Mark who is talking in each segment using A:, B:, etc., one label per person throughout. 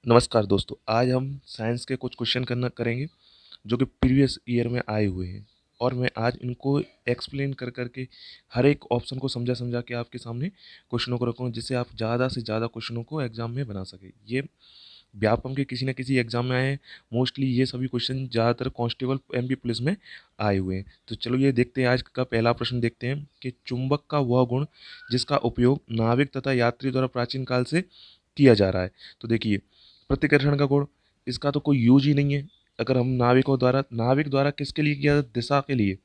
A: नमस्कार दोस्तों, आज हम साइंस के कुछ क्वेश्चन करना करेंगे जो कि प्रीवियस ईयर में आए हुए हैं और मैं आज इनको एक्सप्लेन कर करके हर एक ऑप्शन को समझा समझा के आपके सामने क्वेश्चनों को रखूँगा जिससे आप ज़्यादा से ज़्यादा क्वेश्चनों को एग्जाम में बना सकें। ये व्यापम के किसी न किसी एग्जाम में आए हैं। मोस्टली ये सभी क्वेश्चन ज़्यादातर कांस्टेबल एमपी पुलिस में आए हुए हैं। तो चलो ये देखते हैं, आज का पहला प्रश्न देखते हैं कि चुंबक का वह गुण जिसका उपयोग नाविक तथा यात्री द्वारा प्राचीन काल से किया जा रहा है। तो देखिए, प्रतिकर्षण का गुण, इसका तो कोई यूज ही नहीं है। अगर हम नाविक द्वारा किसके लिए किया था? दिशा के लिए।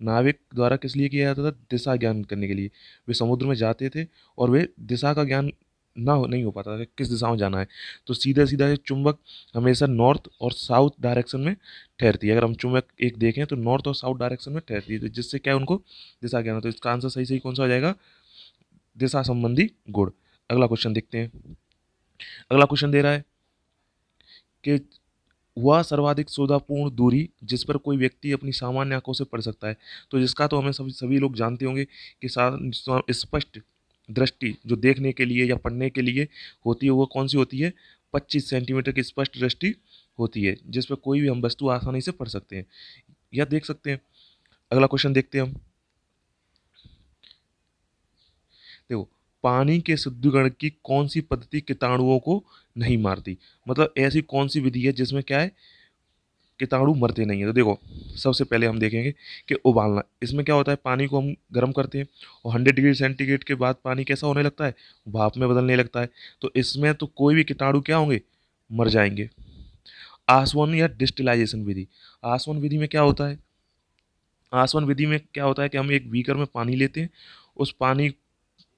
A: नाविक द्वारा किस लिए किया जाता था? दिशा ज्ञान करने के लिए। वे समुद्र में जाते थे और वे दिशा का ज्ञान नहीं हो पाता था कि किस दिशा में जाना है। तो सीधा सीधा ये चुंबक हमेशा नॉर्थ और साउथ डायरेक्शन में ठहरती है। अगर हम चुंबक एक देखें तो नॉर्थ और साउथ डायरेक्शन में ठहरती है, तो जिससे क्या है, उनको दिशा ज्ञान होता है। तो इसका आंसर सही सही कौन सा हो जाएगा? दिशा संबंधी गुण। अगला क्वेश्चन देखते हैं। अगला क्वेश्चन दे रहा है कि वह सर्वाधिक सुविधापूर्ण दूरी जिस पर कोई व्यक्ति अपनी सामान्य आंखों से पढ़ सकता है। तो जिसका तो हमें सभी सभी लोग जानते होंगे कि स्पष्ट दृष्टि जो देखने के लिए या पढ़ने के लिए होती है, वो कौन सी होती है? 25 सेंटीमीटर की स्पष्ट दृष्टि होती है, जिस पर कोई भी हम वस्तु आसानी से पढ़ सकते हैं या देख सकते हैं। अगला क्वेश्चन देखते हैं हम। देखो, पानी के शुद्धिकरण की कौन सी पद्धति कीटाणुओं को नहीं मारती? मतलब ऐसी कौन सी विधि है जिसमें क्या है, कीटाणु मरते नहीं है? तो देखो, सबसे पहले हम देखेंगे कि उबालना। इसमें क्या होता है, पानी को हम गर्म करते हैं और 100 डिग्री सेंटीग्रेड के बाद पानी कैसा होने लगता है? भाप में बदलने लगता है। तो इसमें तो कोई भी कीटाणु क्या होंगे? मर जाएंगे। आसवन या डिस्टिलाइजेशन विधि। आसवन विधि में क्या होता है? आसवन विधि में क्या होता है कि हम एक बीकर में पानी लेते हैं, उस पानी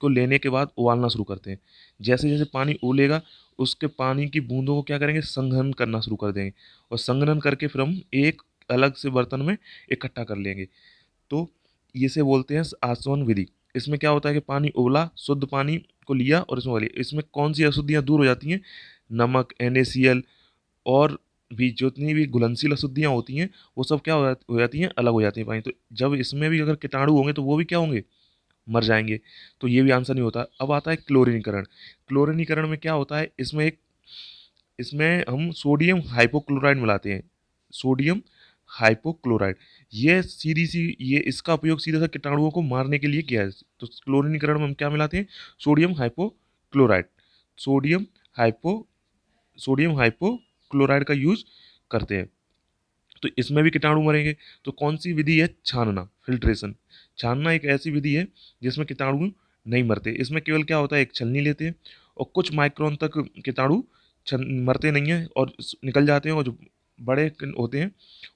A: को लेने के बाद उबालना शुरू करते हैं। जैसे जैसे पानी उबलेगा, उसके पानी की बूंदों को क्या करेंगे? संघनन करना शुरू कर देंगे और संघनन करके फिर हम एक अलग से बर्तन में इकट्ठा कर लेंगे। तो इसे बोलते हैं आसवन विधि। इसमें क्या होता है कि पानी उबला, शुद्ध पानी को लिया और इसमें उबाली। इसमें कौन सी अशुद्धियाँ दूर हो जाती हैं? नमक, NaCl और भी जितनी भी घुलनशील अशुद्धियाँ होती हैं, वो सब क्या हो जाती हैं? अलग हो जाती हैं पानी। तो जब इसमें भी अगर कीटाणु होंगे तो वो भी क्या होंगे? मर जाएंगे। तो ये भी आंसर नहीं होता। अब आता है क्लोरीनीकरण। क्लोरीनीकरण में क्या होता है? इसमें हम सोडियम हाइपोक्लोराइड मिलाते हैं। सोडियम हाइपोक्लोराइड, ये सीधी सी ये इसका उपयोग सीधा सा कीटाणुओं को मारने के लिए किया है। तो क्लोरीनीकरण में हम क्या मिलाते हैं? Sodium hypochloride. Sodium hypo sodium hypochloride का यूज करते हैं। तो इसमें भी कीटाणु मरेंगे। तो कौन सी विधि है? छानना, फिल्ट्रेशन। छानना एक ऐसी विधि है जिसमें कीटाणु नहीं मरते। इसमें केवल क्या होता है, एक छलनी लेते हैं और कुछ माइक्रोन तक कीटाणु मरते नहीं हैं और निकल जाते हैं, और जो बड़े होते हैं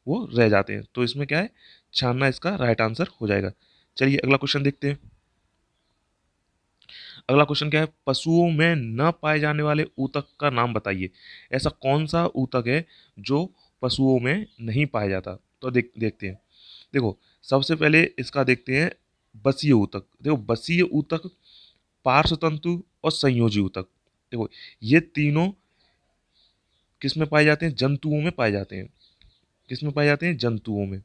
A: वो रह जाते हैं। तो इसमें क्या है? छानना इसका राइट आंसर हो जाएगा। चलिए अगला क्वेश्चन देखते हैं। अगला क्वेश्चन क्या है? पशुओं में न पाए जाने वाले ऊतक का नाम बताइए। ऐसा कौन सा ऊतक है जो पशुओं में नहीं पाया जाता? तो देखते हैं। देखो, सबसे पहले इसका देखते हैं बसीय ऊतक। देखो, बसीय ऊतक, पार्श्वतंतु और संयोजी ऊतक। देखो, ये तीनों किस में पाए जाते हैं? जंतुओं में पाए जाते हैं। किस में पाए जाते हैं? जंतुओं में।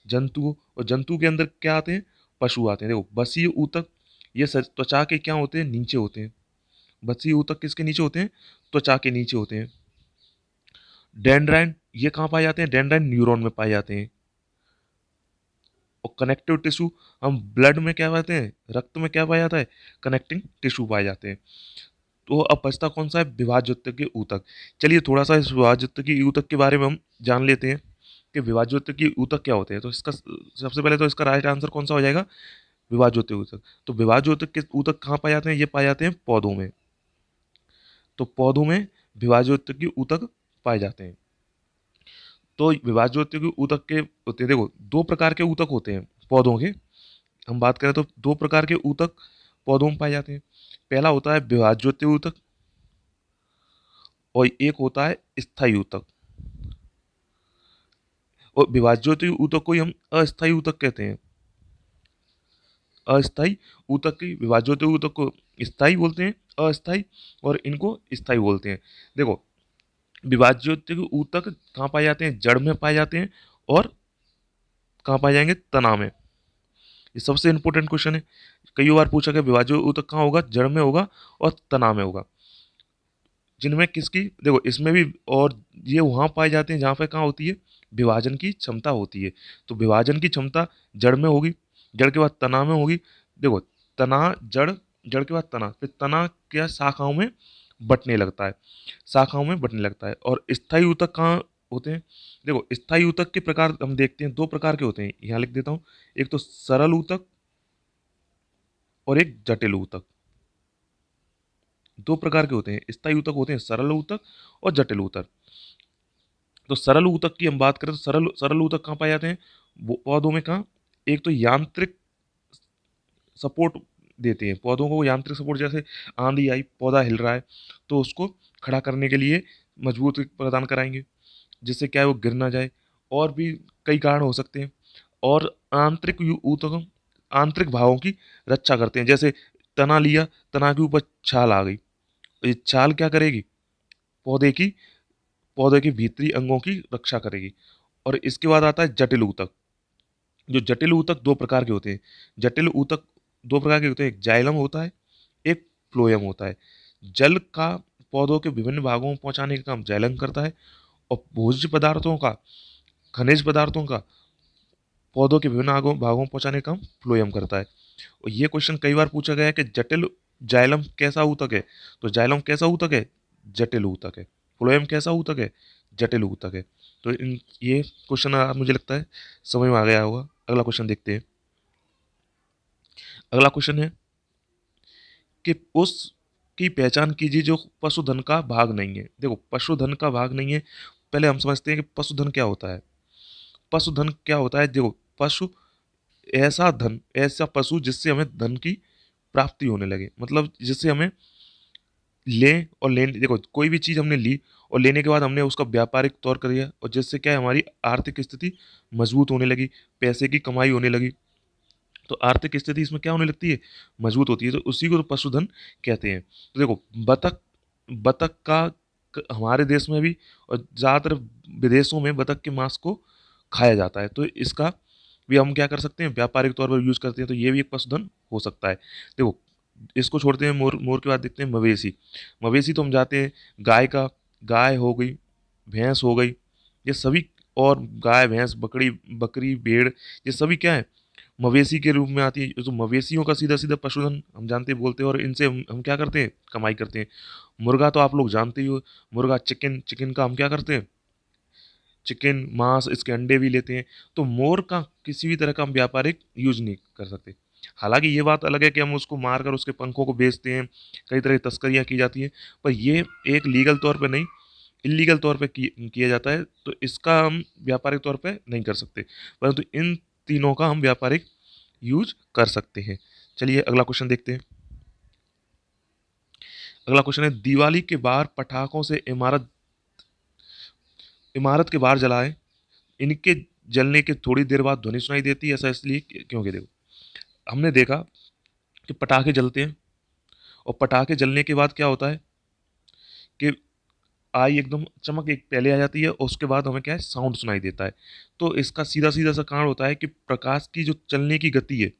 A: जंतु, और जंतु के अंदर क्या आते हैं? पशु आते हैं। देखो, बसीय ऊतक ये त्वचा के क्या होते हैं? नीचे होते हैं। बसीय ऊतक किसके नीचे होते हैं? त्वचा के नीचे होते हैं। डेंड्राइन ये कहाँ पाए जाते हैं? डेंड्राइन न्यूरॉन में पाए जाते हैं। और कनेक्टिव टिश्यू, हम ब्लड में क्या पाते हैं? रक्त में क्या पाया जाता है? कनेक्टिंग टिश्यू पाए जाते हैं। तो अब बचता कौन सा है? विभाज्योतकी ऊतक। चलिए थोड़ा सा इस विभाज्योतकी ऊतक के बारे में हम जान लेते हैं कि विभाज्योतकी ऊतक क्या होते हैं। तो इसका सबसे पहले तो इसका राइट आंसर कौन सा हो जाएगा? विभाज्योतकी ऊतक। तो विभाज्योतक के ऊतक कहाँ पाए जाते हैं? ये पाए जाते हैं पौधों में। तो पौधों में विभाज्योतकी ऊतक पाए जाते हैं। तो विभाज्योतकी ऊतक के होते हैं, देखो दो प्रकार के ऊतक होते हैं पौधों के। हम बात करें तो दो प्रकार के ऊतक पौधों में पाए जाते हैं। पहला होता है विभाज्योति ऊतक और एक होता है स्थायी ऊतक। और विभाज्योति ऊतक को ही हम अस्थायी ऊतक कहते हैं। अस्थायी ऊतक की विभाज्योति ऊतक को स्थायी बोलते हैं, अस्थायी और इनको स्थायी बोलते हैं। देखो, विभाज्योति ऊतक कहाँ पाए जाते हैं? जड़ में पाए जाते हैं। और कहाँ पाए जाएंगे? तना में। ये सबसे इंपॉर्टेंट क्वेश्चन है। कई बार पूछा गया विभाज्य ऊतक कहाँ होगा? जड़ में होगा और तना में होगा। जिनमें किसकी, देखो इसमें भी, और ये वहाँ पाए जाते हैं जहाँ पे कहाँ होती है, विभाजन की क्षमता होती है। तो विभाजन की क्षमता जड़ में होगी, जड़ के बाद तना में होगी। देखो तना, जड़, जड़ के बाद तना, फिर तना क्या शाखाओं में बंटने लगता है, शाखाओं में बंटने लगता है। और स्थायी ऊतक कहाँ होते हैं? देखो स्थायी ऊतक के प्रकार हम देखते हैं, दो प्रकार के होते हैं, यहाँ लिख देता हूँ। एक तो सरल ऊतक और एक जटिल ऊतक। दो प्रकार के होते हैं, स्थायी ऊतक होते हैं सरल ऊतक और जटिल ऊतक। तो सरल ऊतक की हम बात करें तो सरल सरल ऊतक कहाँ पाए जाते हैं? वो पौधों में कहाँ? एक तो यांत्रिक सपोर्ट देते हैं पौधों को, यांत्रिक सपोर्ट, जैसे आंधी आई, पौधा हिल रहा है, तो उसको खड़ा करने के लिए मजबूत प्रदान कराएंगे, जिससे क्या है वो गिर ना जाए। और भी कई कारण हो सकते हैं। और आंतरिक ऊतक आंतरिक भागों की रक्षा करते हैं, जैसे तना लिया, तना के ऊपर छाल आ गई, तो ये छाल क्या करेगी? पौधे की, पौधे के भीतरी अंगों की रक्षा करेगी। और इसके बाद आता है जटिल ऊतक। जो जटिल ऊतक दो प्रकार के होते हैं, जटिल ऊतक दो प्रकार के होते हैं, एक जाइलम होता है, एक फ्लोएम होता है। जल का पौधों के विभिन्न भागों में पहुंचाने का काम जाइलम करता है, और भोज्य पदार्थों का, खनिज पदार्थों का पौधों के विभिन्न भागों में पहुंचाने का काम फ्लोएम करता है। और ये क्वेश्चन कई बार पूछा गया है कि जटिल जाइलम कैसा ऊतक है? तो जाइलम कैसा ऊतक है? जटिल ऊतक है। फ्लोएम कैसा ऊतक है? जटिल ऊतक है। तो इन ये क्वेश्चन मुझे लगता है समझ में आ गया होगा। अगला क्वेश्चन देखते हैं। अगला क्वेश्चन है कि उस की पहचान कीजिए जो पशुधन का भाग नहीं है। देखो पशुधन का भाग नहीं है, पहले हम समझते हैं कि पशुधन क्या होता है। पशुधन क्या होता है? देखो पशु ऐसा धन, ऐसा पशु जिससे हमें धन की प्राप्ति होने लगे, मतलब जिससे हमें लें और लेने, देखो कोई भी चीज़ हमने ली और लेने के बाद हमने उसका व्यापारिक तौर कर दिया, और जिससे क्या है हमारी आर्थिक स्थिति मजबूत होने लगी, पैसे की कमाई होने लगी। तो आर्थिक स्थिति इसमें क्या होने लगती है? मजबूत होती है। तो उसी को तो पशुधन कहते हैं। तो देखो बतख, बतख का हमारे देश में भी और ज़्यादातर विदेशों में बतख के मांस को खाया जाता है। तो इसका भी हम क्या कर सकते हैं? व्यापारिक तौर पर यूज करते हैं। तो ये भी एक पशुधन हो सकता है। देखो इसको छोड़ते हैं, मोर, मोर के बाद देखते हैं मवेशी। मवेशी तो हम जाते हैं, गाय का, गाय हो गई, भैंस हो गई, ये सभी, और गाय भैंस बकरी बकरी भेड़, ये सभी क्या है? मवेशी के रूप में आती है। तो मवेशियों का सीधा सीधा पशुधन हम जानते हैं, बोलते हैं, और इनसे हम क्या करते हैं? कमाई करते हैं। मुर्गा तो आप लोग जानते ही हो, मुर्गा, चिकन, चिकन का हम क्या करते हैं? चिकन मांस, इसके अंडे भी लेते हैं। तो मोर का किसी भी तरह का हम व्यापारिक यूज नहीं कर सकते। हालांकि ये बात अलग है कि हम उसको मारकर उसके पंखों को बेचते हैं, कई तरह की तस्करियां की जाती हैं, पर ये एक लीगल तौर पे नहीं, इलीगल तौर पे किया जाता है। तो इसका हम व्यापारिक तौर पे नहीं कर सकते, परंतु इन तीनों का हम व्यापारिक यूज कर सकते हैं। चलिए अगला क्वेश्चन देखते हैं। अगला क्वेश्चन है, दिवाली के बाहर पटाखों से इमारत इमारत के बाहर जलाएं, इनके जलने के थोड़ी देर बाद ध्वनि सुनाई देती है। ऐसा इसलिए क्योंकि देखो हमने देखा कि पटाखे जलते हैं, और पटाखे जलने के बाद क्या होता है कि आई एकदम चमक एक पहले आ जाती है, और उसके बाद हमें क्या है? साउंड सुनाई देता है। तो इसका सीधा सीधा सा कारण होता है कि प्रकाश की जो चलने की गति है,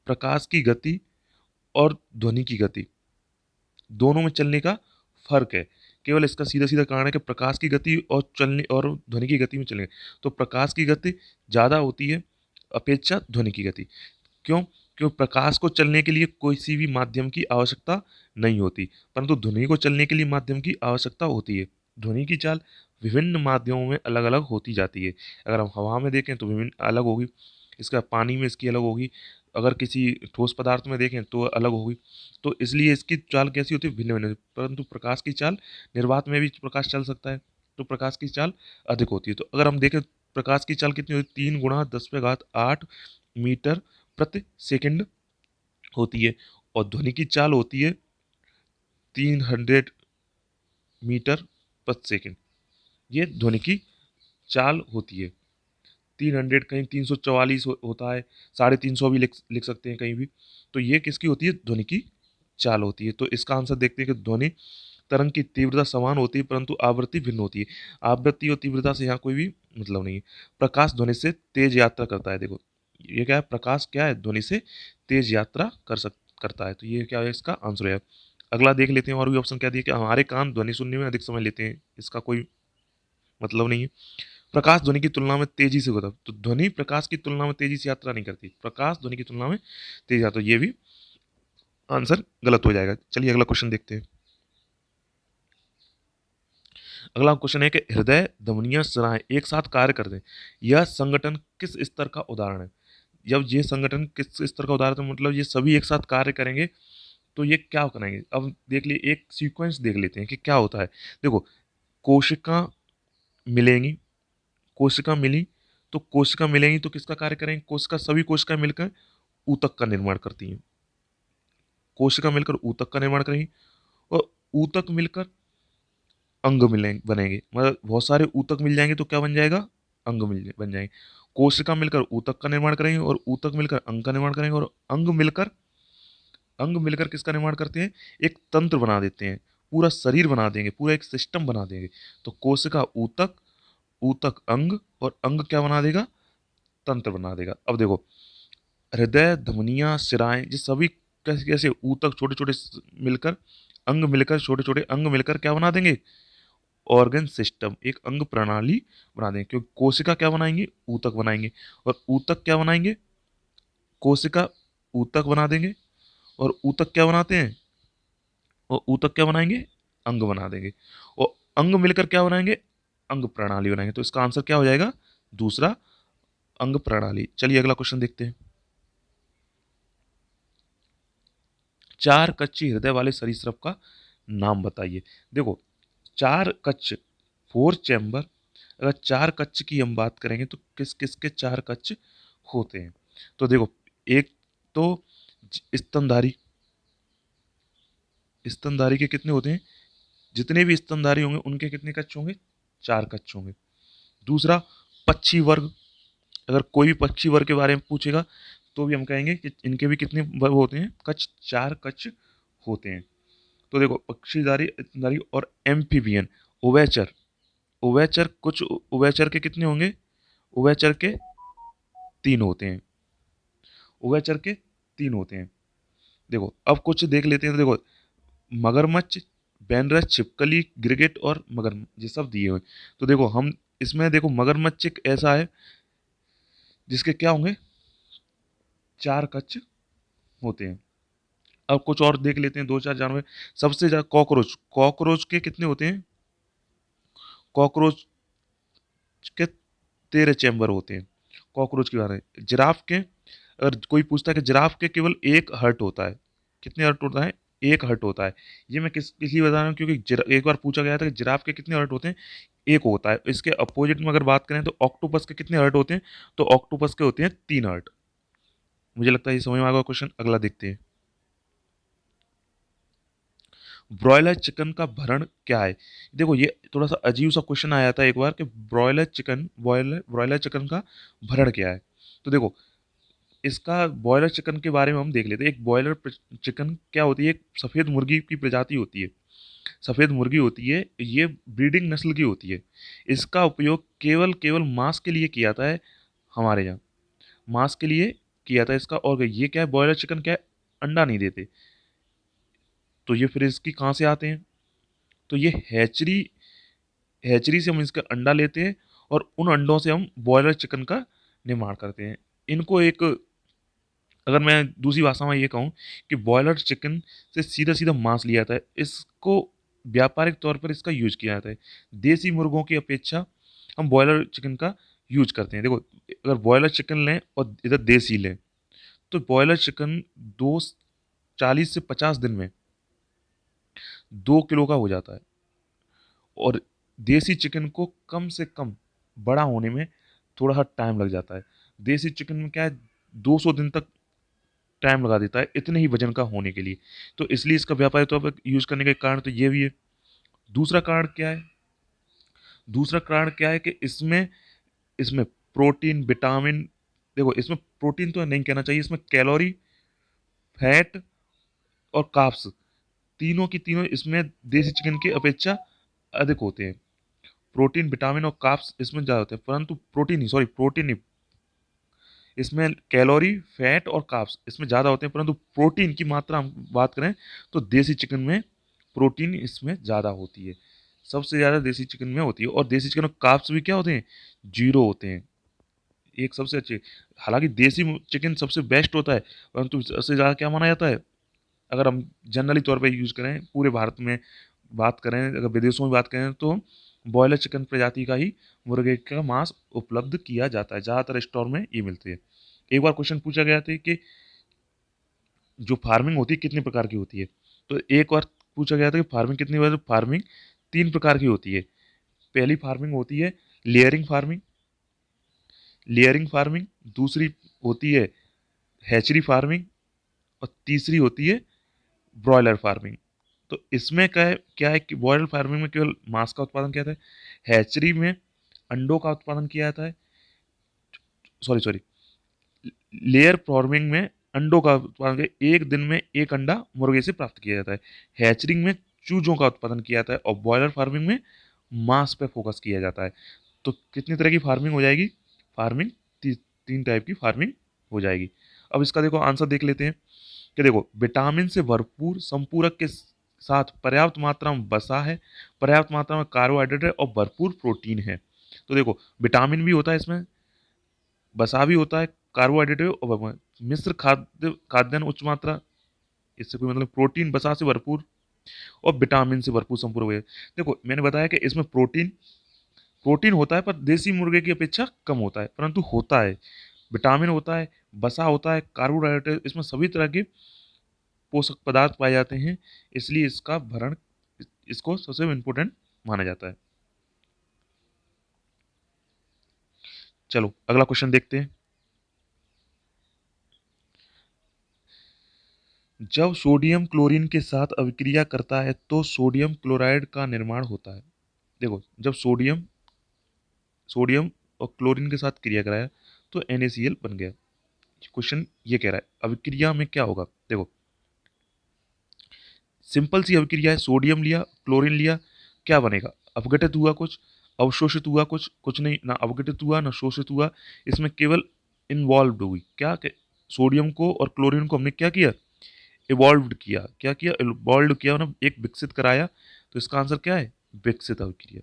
A: प्रकाश की गति और ध्वनि की गति दोनों में चलने का फर्क है। केवल इसका सीधा सीधा कारण है कि प्रकाश की गति और चलने और ध्वनि की गति में चलने, तो प्रकाश की गति ज़्यादा होती है अपेक्षा ध्वनि की गति। क्यों? क्यों? प्रकाश को चलने के लिए कोई सी भी माध्यम की आवश्यकता नहीं होती, परंतु ध्वनि को चलने के लिए माध्यम की आवश्यकता होती है। ध्वनि की चाल विभिन्न माध्यमों में अलग अलग होती जाती है। अगर हम हवा में देखें तो विभिन्न अलग होगी, इसका पानी में इसकी अलग होगी, अगर किसी ठोस पदार्थ में देखें तो अलग होगी। तो इसलिए इसकी चाल कैसी होती है? भिन्न भिन्न। परंतु प्रकाश की चाल, निर्वात में भी प्रकाश चल सकता है, तो प्रकाश की चाल अधिक होती है। तो अगर हम देखें प्रकाश की चाल कितनी होती है? 3 × 10⁸ मीटर प्रति सेकंड होती है, और ध्वनि की चाल होती है 300 मीटर प्रति सेकंड। ये ध्वनि की चाल होती है। 300, कहीं 344 होता है, 350 भी लिख सकते हैं कहीं भी। तो ये किसकी होती है? ध्वनि की चाल होती है। तो इसका आंसर देखते हैं कि ध्वनि तरंग की तीव्रता समान होती है, परंतु आवृत्ति भिन्न होती है। आवृत्ति और तीव्रता से यहाँ कोई भी मतलब नहीं है। प्रकाश ध्वनि से तेज यात्रा करता है। देखो ये क्या है? प्रकाश क्या है? ध्वनि से तेज यात्रा करता है। तो ये क्या है? इसका आंसर है। अगला देख लेते हैं और भी ऑप्शन क्या दिए कि हमारे कान ध्वनि सुनने में अधिक समय लेते हैं, इसका कोई मतलब नहीं है। प्रकाश ध्वनि की तुलना में तेजी से होता है, तो ध्वनि प्रकाश की तुलना में तेजी से यात्रा नहीं करती, प्रकाश ध्वनि की तुलना में तेज यात्रा, तो ये भी आंसर गलत हो जाएगा। चलिए अगला क्वेश्चन देखते हैं। अगला क्वेश्चन है कि हृदय धमनियां शिराएं एक साथ कार्य करते हैं, यह संगठन किस स्तर का उदाहरण है। जब ये संगठन किस स्तर का उदाहरण है, मतलब ये सभी एक साथ कार्य करेंगे तो ये क्या कराएंगे। अब देख लिए एक सीक्वेंस देख लेते हैं कि क्या होता है। देखो, कोशिका मिलेंगी, कोशिका मिली, तो कोशिका मिलेंगी तो किसका कार्य करेंगे, कोशिका, सभी कोशिका मिलकर ऊतक का निर्माण करती हैं, कोशिका मिलकर ऊतक का निर्माण करेंगी, और ऊतक मिलकर अंग मिलेंगे, बनेंगे, मतलब बहुत सारे ऊतक मिल जाएंगे तो क्या बन जाएगा, अंग मिल बन जाएंगे। कोशिका मिलकर ऊतक का निर्माण करेंगे और ऊतक मिलकर अंग का निर्माण करेंगे, और अंग मिलकर किसका निर्माण करते हैं, एक तंत्र बना देते हैं, पूरा शरीर बना देंगे, पूरा एक सिस्टम बना देंगे। तो कोशिका ऊतक, ऊतक अंग, और अंग क्या बना देगा, तंत्र बना देगा। अब देखो, हृदय धमनियां शिराएं ये सभी कैसे कैसे ऊतक छोटे छोटे मिलकर, अंग मिलकर, छोटे छोटे अंग मिलकर क्या बना देंगे, ऑर्गन सिस्टम, एक अंग प्रणाली बना देंगे। क्योंकि कोशिका क्या बनाएंगे, ऊतक बनाएंगे, और ऊतक क्या बनाएंगे, कोशिका ऊतक बना देंगे, और ऊतक क्या बनाते हैं, और ऊतक क्या बनाएंगे, अंग बना देंगे, और अंग मिलकर क्या बनाएंगे, अंग प्रणाली बनाएंगे। तो इसका आंसर क्या हो जाएगा, दूसरा, अंग प्रणाली। चलिए अगला क्वेश्चन देखते हैं। चार कच्ची हृदय वाले सरीसृप का नाम बताइए। देखो, चार कच्च, फोर चैम्बर, अगर चार कच्च की हम बात करेंगे तो किस किस के चार कच्च होते हैं। तो देखो, एक तो स्तनधारी, स्तनधारी के कितने होते हैं, जितने भी स्तनधारी होंगे उनके कितने कच्च होंगे, चार कच्च होंगे। दूसरा, पक्षी वर्ग, अगर कोई भी पक्षी वर्ग के बारे में पूछेगा तो भी हम कहेंगे कि इनके भी कितने वर्ग होते हैं, कच्च, चार कच्च होते हैं। तो देखो, पक्षीधारी, स्तनधारी और एम्फीबियन, उभयचर, उभयचर, कुछ उभयचर के कितने होंगे, उभयचर के तीन होते हैं, उभयचर के तीन होते हैं। देखो अब कुछ देख लेते हैं। तो देखो, मगरमच्छ, बैनरस, छिपकली, गिरगिट और मगर, ये सब दिए हुए। तो देखो हम इसमें देखो, मगरमच्छ एक ऐसा है जिसके क्या होंगे, चार कच्च होते हैं। अब कुछ और देख लेते हैं, दो चार जानवर। सबसे ज्यादा कॉकरोच, कॉकरोच के कितने होते हैं, कॉकरोच के 13 चैम्बर होते हैं, कॉकरोच के बारे में। जिराफ के, अगर कोई पूछता है कि जिराफ के केवल एक हर्ट होता है, कितने हर्ट होता है, एक हर्ट होता है। ये मैं किस लिए बता रहा हूँ, क्योंकि एक बार पूछा गया था कि जिराफ के कितने हर्ट होते हैं, एक होता है। इसके अपोजिट में अगर बात करें तो ऑक्टोपस के कितने हर्ट होते हैं, तो ऑक्टोपस के होते हैं 3 हर्ट। मुझे लगता है ये समझ में आ गया क्वेश्चन। अगला देखते हैं। ब्रॉयलर चिकन का भरण क्या है। देखो, ये थोड़ा सा अजीब सा क्वेश्चन आया था एक बार कि broiler chicken, broiler broiler chicken का भरण क्या है। तो देखो, इसका बॉयलर चिकन के बारे में हम देख लेते हैं। एक बॉयलर चिकन क्या होती है, एक सफ़ेद मुर्गी की प्रजाति होती है, सफ़ेद मुर्गी होती है, ये ब्रीडिंग नस्ल की होती है। इसका उपयोग केवल केवल मांस के लिए किया जाता है, हमारे यहाँ मांस के लिए किया जाता है इसका। और ये क्या है, बॉयलर चिकन क्या है, अंडा नहीं देते। तो ये फिर इसकी कहाँ से आते हैं, तो ये हैचरी, हैचरी से हम इसका अंडा लेते हैं, और उन अंडों से हम बॉयलर चिकन का निर्माण करते हैं। इनको एक, अगर मैं दूसरी भाषा में ये कहूँ कि बॉयलर चिकन से सीधा सीधा मांस लिया जाता है, इसको व्यापारिक तौर पर इसका यूज किया जाता है। देसी मुर्गों की अपेक्षा हम बॉयलर चिकन का यूज करते हैं। देखो, अगर बॉयलर चिकन लें और इधर देसी लें, तो बॉयलर चिकन दो 40 से 50 दिन में 2 किलो का हो जाता है, और देसी चिकन को कम से कम बड़ा होने में थोड़ा सा टाइम लग जाता है। देसी चिकन में क्या है, 200 दिन तक टाइम लगा देता है इतने ही वजन का होने के लिए। तो इसलिए इसका व्यापारिक तौर पर यूज करने का कारण तो ये भी है। दूसरा कारण क्या है, दूसरा कारण क्या है कि इसमें इसमें प्रोटीन, विटामिन, देखो इसमें प्रोटीन तो नहीं कहना चाहिए, इसमें कैलोरी, फैट और कार्ब्स, तीनों की तीनों इसमें देसी चिकन की अपेक्षा अधिक होते हैं। प्रोटीन, विटामिन और कार्ब्स इसमें ज़्यादा होते हैं, परंतु प्रोटीन नहीं, सॉरी प्रोटीन नहीं, इसमें कैलोरी, फैट और कार्ब्स इसमें ज़्यादा होते हैं, परंतु प्रोटीन की मात्रा हम बात करें तो देसी चिकन में प्रोटीन इसमें ज़्यादा होती है, सबसे ज़्यादा देसी चिकन में होती है। और देसी चिकन में कार्ब्स भी क्या होते हैं, जीरो होते हैं, एक सबसे अच्छे। हालांकि देसी चिकन सबसे बेस्ट होता है, परंतु सबसे ज़्यादा क्या माना जाता है, अगर हम जनरली तौर पे यूज़ करें पूरे भारत में बात करें, अगर विदेशों में बात करें तो बॉयलर चिकन प्रजाति का ही मुर्गे का मांस उपलब्ध किया जाता है, ज़्यादातर स्टोर में ये मिलते हैं। एक बार क्वेश्चन पूछा गया था कि जो फार्मिंग होती है कितने प्रकार की होती है, तो एक बार पूछा गया था कि फार्मिंग कितनी बार, फार्मिंग 3 प्रकार की होती है। पहली फार्मिंग होती है लेयरिंग फार्मिंग, दूसरी होती है हैचरी फार्मिंग, और तीसरी होती है ब्रॉयलर फार्मिंग। तो इसमें क्या है कि ब्रॉयलर फार्मिंग में केवल मांस का उत्पादन किया जाता है, हैचरी में अंडों का उत्पादन किया जाता है, सॉरी सॉरी, लेयर फार्मिंग में अंडों का उत्पादन एक दिन में एक अंडा मुर्गे से प्राप्त किया जाता है, हैचरिंग में चूजों का उत्पादन किया जाता है, और ब्रॉयलर फार्मिंग में मांस पे फोकस किया जाता है। तो कितनी तरह की फार्मिंग हो जाएगी, फार्मिंग 3 टाइप की फार्मिंग हो जाएगी। अब इसका देखो आंसर देख लेते हैं कि देखो विटामिन से भरपूर संपूरक के साथ पर्याप्त मात्रा में वसा है, पर्याप्त मात्रा में कार्बोहाइड्रेट है और भरपूर प्रोटीन है। तो देखो विटामिन भी होता है इसमें, वसा भी होता है, कार्बोहाइड्रेट है और मिश्र खाद्यान्न उच्च मात्रा, इससे कोई मतलब प्रोटीन वसा से भरपूर और विटामिन से भरपूर संपूर्ण है। देखो मैंने बताया कि इसमें प्रोटीन प्रोटीन होता है पर देसी मुर्गे की अपेक्षा कम होता है, परंतु होता है, विटामिन होता है, वसा होता है, कार्बोहाइड्रेट, इसमें सभी तरह के पोषक पदार्थ पाए जाते हैं, इसलिए इसका भरण इसको सबसे इम्पोर्टेंट माना जाता है। चलो अगला क्वेश्चन देखते हैं। जब सोडियम क्लोरीन के साथ अभिक्रिया करता है तो सोडियम क्लोराइड का निर्माण होता है। देखो जब सोडियम सोडियम और क्लोरीन के साथ क्रिया कराया तो NaCl बन गया। क्वेश्चन ये कह रहा है अभिक्रिया में क्या होगा। देखो सिंपल सी अभिक्रिया है, सोडियम लिया क्लोरीन लिया, क्या बनेगा, अपघटित हुआ कुछ, अवशोषित हुआ कुछ, कुछ नहीं, ना अपघटित हुआ ना शोषित हुआ, इसमें केवल इन्वॉल्व हुई क्या सोडियम को और क्लोरीन को हमने क्या किया, इवॉल्व किया, क्या किया, इवॉल्व किया ना, एक विकसित कराया। तो इसका आंसर क्या है, विकसित अभिक्रिया।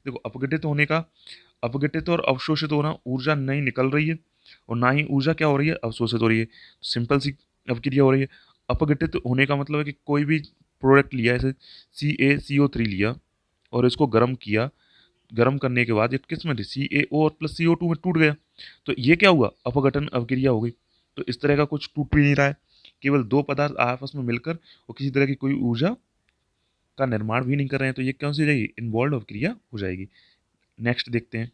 A: देखो अपघटित होने का, अपघटित और अवशोषित होना, ऊर्जा नहीं निकल रही है और ना ही ऊर्जा क्या हो रही है, अवशोषित हो रही है, सिंपल सी अभिक्रिया हो रही है। अपघटित होने का मतलब है कि कोई भी प्रोडक्ट लिया, जैसे CaCO3 लिया और इसको गर्म किया, गर्म करने के बाद ये किस में CaO और प्लस CO2 में टूट गया, तो ये क्या हुआ, अपघटन अभिक्रिया हो गई। तो इस तरह का कुछ टूट भी नहीं रहा है, केवल दो पदार्थ आपस में मिलकर और किसी तरह की कोई ऊर्जा का निर्माण भी नहीं कर रहे हैं, तो ये कौन सी हो जाएगी, इन्वॉल्व अभिक्रिया हो जाएगी। नेक्स्ट देखते हैं।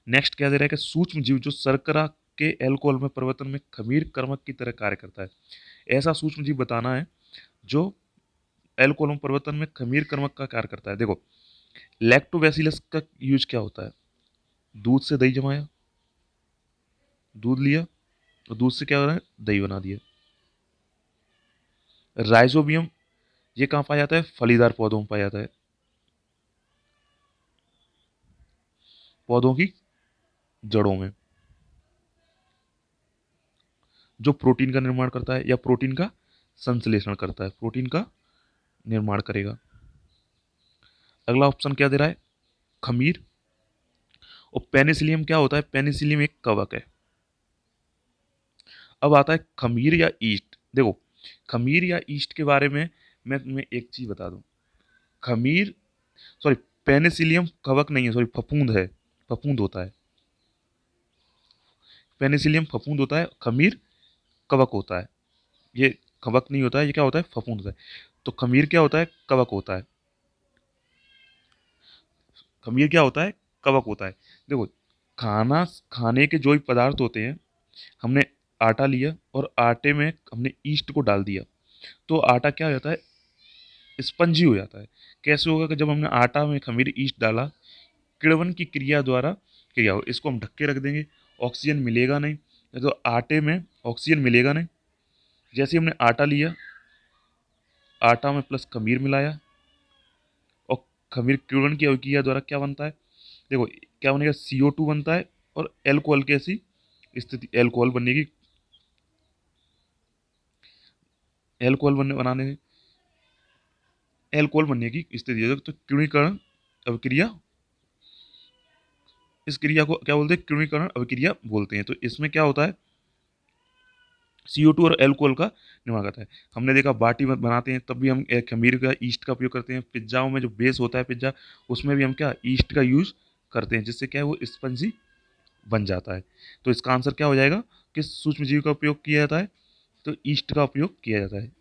A: नेक्स्ट क्या दे रहा है कि सूक्ष्म जीव जो शर्करा के एल्कोहल में परिवर्तन में खमीर कर्मक की तरह कार्य करता है। ऐसा सूक्ष्म जीव बताना है जो एल्कोहल में परिवर्तन में खमीर कर्मक का कार्य करता है। देखो लैक्टोबैसिलस का यूज क्या होता है, दूध से दही जमाया, दूध लिया और दूध से क्या हो रहा है, दही बना दिया। राइजोबियम ये कहाँ पाया जाता है, फलीदार पौधों में पाया जाता है, पौधों की जड़ों में, जो प्रोटीन का निर्माण करता है या प्रोटीन का संश्लेषण करता है, प्रोटीन का निर्माण करेगा। अगला ऑप्शन क्या दे रहा है, खमीर। और पेनिसिलियम क्या होता है, पेनिसिलियम एक कवक है। अब आता है खमीर या ईस्ट। देखो खमीर या ईस्ट के बारे में मैं तुम्हें एक चीज बता दूं, खमीर सॉरी पेनिसिलियम कवक नहीं है, सॉरी फफूंद है, फफूंद होता है, पेनिसिलियम फफूंद होता है, खमीर कवक होता है। ये कवक नहीं होता है, ये क्या होता है, फफूंद होता है। तो खमीर क्या होता है, कवक होता है, खमीर क्या होता है, कवक होता है। देखो खाना खाने के जो भी पदार्थ होते हैं, हमने आटा लिया और आटे में हमने ईस्ट को डाल दिया, तो आटा क्या हो जाता है, स्पंजी हो जाता है। कैसे होगा कि जब हमने आटा में खमीर ईस्ट डाला, किण्वन की क्रिया द्वारा क्रिया हो, इसको हम ढक के रख देंगे, ऑक्सीजन मिलेगा नहीं, तो आटे में ऑक्सीजन मिलेगा नहीं। जैसे हमने आटा लिया, आटा में प्लस खमीर मिलाया और खमीर किण्वन की अभिक्रिया द्वारा क्या बनता है, देखो क्या बनेगा, CO2 बनता है और एल्कोहल की ऐसी स्थिति, एल्कोहल बनने की स्थिति है। तो किण्वीकरण अभिक्रिया, इस क्रिया को क्या बोलते हैं? किण्वीकरण अभिक्रिया बोलते हैं। तो इसमें क्या होता है? CO2 और एल्कोहल का निर्माण करता है। हमने देखा बाटी में बनाते हैं तब भी हम खमीर का, ईस्ट का उपयोग करते हैं। पिज्जाओं में जो बेस होता है पिज्जा, उसमें भी हम क्या ईस्ट का यूज करते हैं, जिससे क्या है वो स्पंजी बन जाता है। तो इसका आंसर क्या हो जाएगा? किस सूक्ष्म जीव का उपयोग किया जाता है? तो ईस्ट का उपयोग किया जाता है।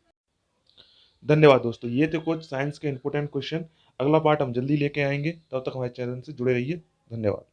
A: धन्यवाद दोस्तों, ये थे कुछ साइंस के इंपॉर्टेंट क्वेश्चन। अगला पार्ट हम जल्दी लेके आएंगे, तब तक हमारे चैनल से जुड़े रहिए। धन्यवाद।